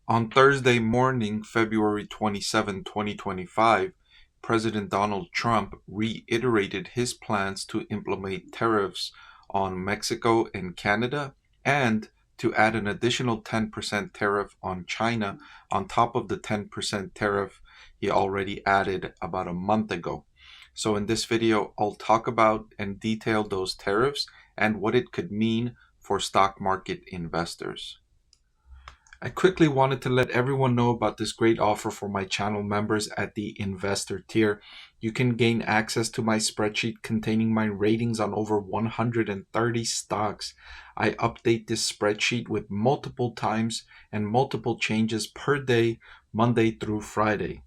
On Thursday morning, February 27, 2025, President Donald Trump reiterated his plans to implement tariffs on Mexico and Canada and to add an additional 10% tariff on China on top of the 10% tariff he already added about a month ago. So in this video, I'll talk about and detail those tariffs and what it could mean for stock market investors. I quickly wanted to let everyone know about this great offer for my channel members at the investor tier. You can gain access to my spreadsheet containing my ratings on over 130 stocks. I update this spreadsheet with multiple times and multiple changes per day, Monday through Friday.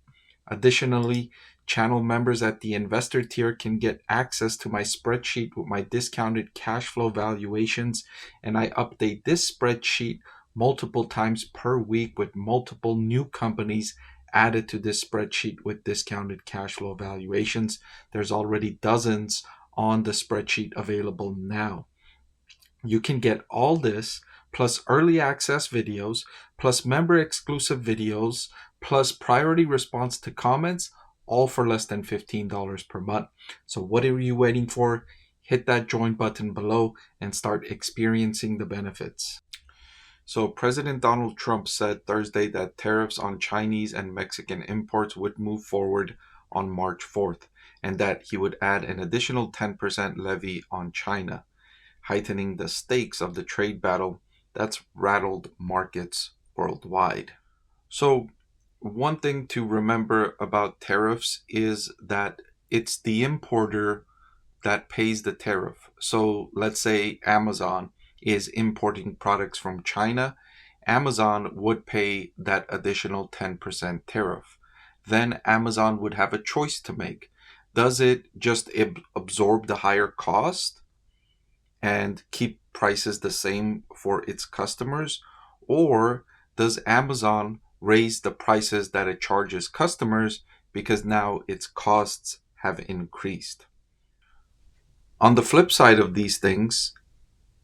Additionally, channel members at the investor tier can get access to my spreadsheet with my discounted cash flow valuations, and I update this spreadsheet multiple times per week with multiple new companies added to this spreadsheet with discounted cash flow valuations. There's already dozens on the spreadsheet available now. You can get all this plus early access videos, plus member exclusive videos, plus priority response to comments, all for less than $15 per month. So what are you waiting for? Hit that join button below and start experiencing the benefits. So President Donald Trump said Thursday that tariffs on Chinese and Mexican imports would move forward on March 4th, and that he would add an additional 10% levy on China, heightening the stakes of the trade battle that's rattled markets worldwide. So one thing to remember about tariffs is that it's the importer that pays the tariff. So let's say Amazon is importing products from China, Amazon would pay that additional 10% tariff. Then Amazon would have a choice to make. Does it just absorb the higher cost and keep prices the same for its customers? Or does Amazon raise the prices that it charges customers because now its costs have increased? On the flip side of these things,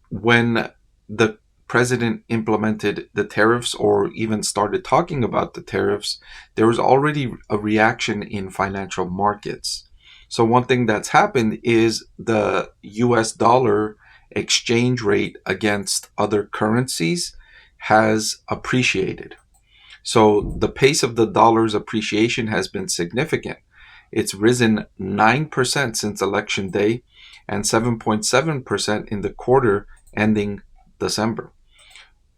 when the president implemented the tariffs or even started talking about the tariffs, there was already a reaction in financial markets. So one thing that's happened is the US dollar exchange rate against other currencies has appreciated. So the pace of the dollar's appreciation has been significant. It's risen 9% since election day and 7.7% in the quarter ending December.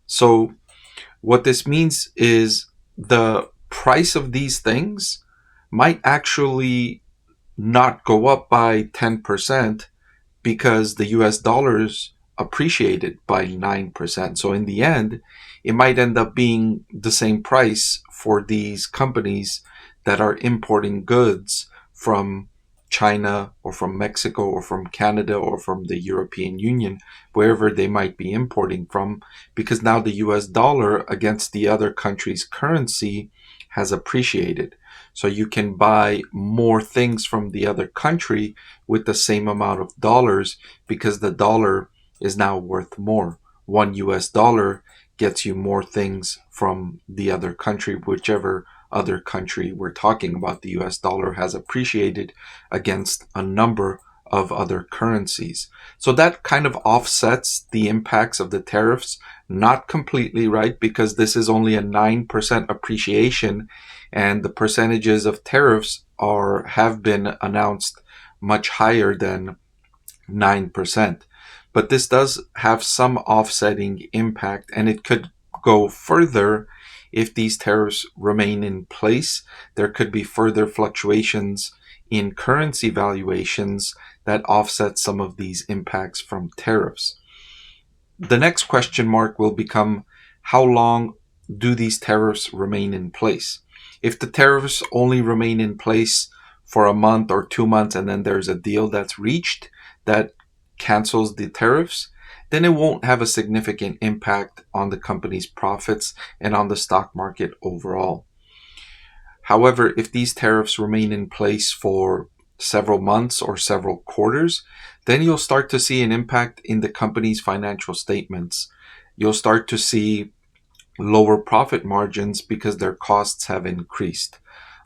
So what this means is the price of these things might actually not go up by 10% because the US dollars appreciated by 9%. So in the end, it might end up being the same price for these companies that are importing goods from China or from Mexico or from Canada or from the European Union, wherever they might be importing from, because now the US dollar against the other country's currency has appreciated. So you can buy more things from the other country with the same amount of dollars because the dollar is now worth more. One US dollar gets you more things from the other country, whichever other country we're talking about. The US dollar has appreciated against a number of other currencies. So that kind of offsets the impacts of the tariffs. Not completely, right? Because this is only a 9% appreciation, and the percentages of tariffs have been announced much higher than 9%. But this does have some offsetting impact, and it could go further if these tariffs remain in place. There could be further fluctuations in currency valuations that offset some of these impacts from tariffs. The next question mark will become, how long do these tariffs remain in place? If the tariffs only remain in place for a month or 2 months and then there's a deal that's reached that cancels the tariffs, then it won't have a significant impact on the company's profits and on the stock market overall. However, if these tariffs remain in place for several months or several quarters, then you'll start to see an impact in the company's financial statements. You'll start to see lower profit margins because their costs have increased,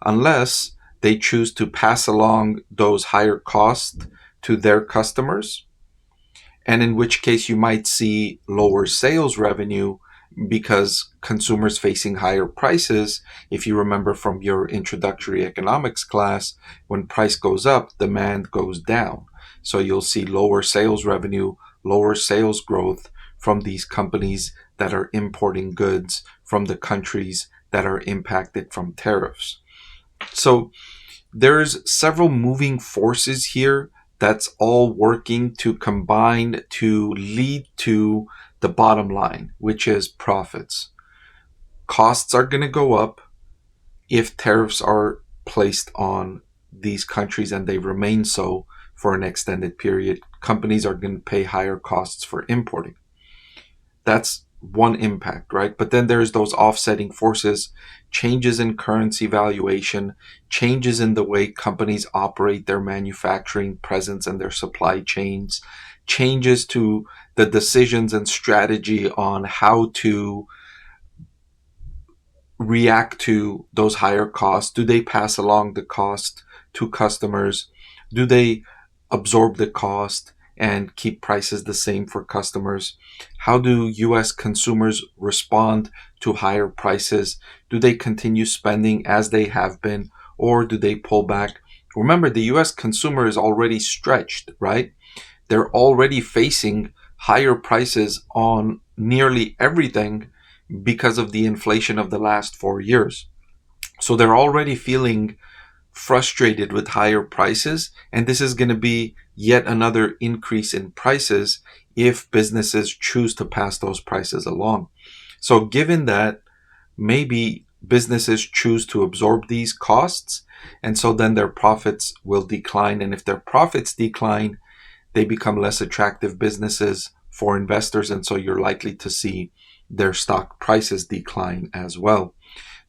unless they choose to pass along those higher costs to their customers, and in which case you might see lower sales revenue because consumers facing higher prices. If you remember from your introductory economics class, when price goes up, demand goes down. So you'll see lower sales revenue, lower sales growth from these companies that are importing goods from the countries that are impacted from tariffs. So there's several moving forces here that's all working to combine to lead to the bottom line, which is profits. Costs are going to go up if tariffs are placed on these countries and they remain so for an extended period. Companies are going to pay higher costs for importing. That's one impact, right? But then there's those offsetting forces, changes in currency valuation, changes in the way companies operate their manufacturing presence and their supply chains, changes to the decisions and strategy on how to react to those higher costs. Do they pass along the cost to customers? Do they absorb the cost and keep prices the same for customers? How do US consumers respond to higher prices? Do they continue spending as they have been, or do they pull back? Remember, the US consumer is already stretched, right? They're already facing higher prices on nearly everything because of the inflation of the last 4 years. So they're already feeling frustrated with higher prices, and this is going to be yet another increase in prices if businesses choose to pass those prices along. So given that, maybe businesses choose to absorb these costs, and so then their profits will decline. And if their profits decline, they become less attractive businesses for investors, and so you're likely to see their stock prices decline as well.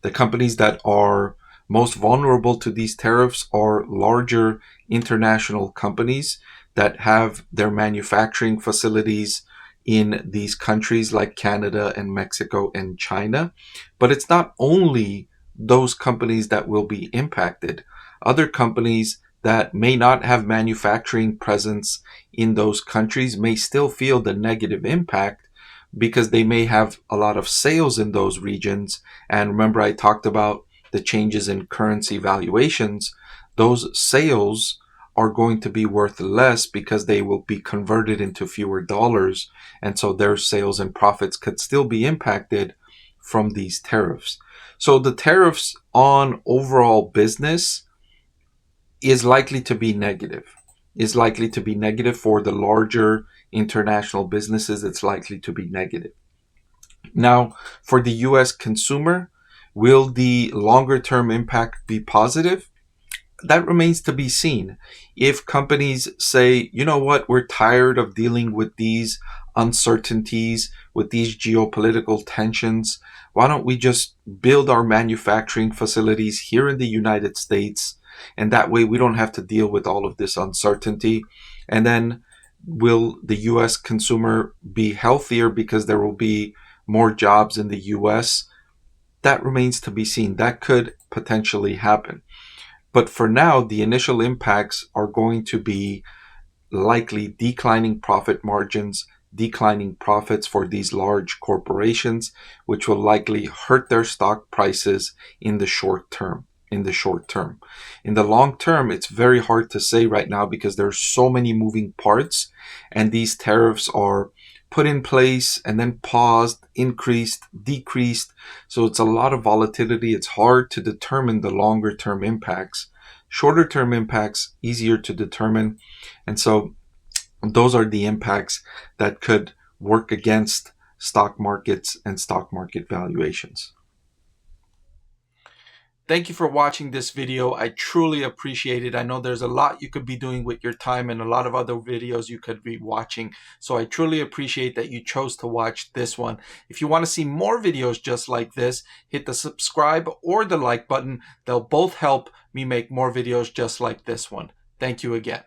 The companies that are most vulnerable to these tariffs are larger international companies that have their manufacturing facilities in these countries like Canada and Mexico and China. But it's not only those companies that will be impacted. Other companies that may not have manufacturing presence in those countries may still feel the negative impact because they may have a lot of sales in those regions. And remember, I talked about the changes in currency valuations. Those sales are going to be worth less because they will be converted into fewer dollars. And so their sales and profits could still be impacted from these tariffs. So the tariffs on overall business is likely to be negative. Is likely to be negative for the larger international businesses. It's likely to be negative. Now, for the US consumer, will the longer term impact be positive? That remains to be seen. If companies say, you know what, we're tired of dealing with these uncertainties, with these geopolitical tensions, why don't we just build our manufacturing facilities here in the United States? And that way we don't have to deal with all of this uncertainty. And then will the US consumer be healthier because there will be more jobs in the US? That remains to be seen. That could potentially happen. But for now, the initial impacts are going to be likely declining profit margins, declining profits for these large corporations, which will likely hurt their stock prices in the short term. In the long term, it's very hard to say right now because there's so many moving parts, and these tariffs are put in place and then paused, increased, decreased. So it's a lot of volatility. It's hard to determine the longer term impacts. Shorter term impacts, easier to determine. And so those are the impacts that could work against stock markets and stock market valuations. Thank you for watching this video. I truly appreciate it. I know there's a lot you could be doing with your time and a lot of other videos you could be watching. So I truly appreciate that you chose to watch this one. If you want to see more videos just like this, hit the subscribe or the like button. They'll both help me make more videos just like this one. Thank you again.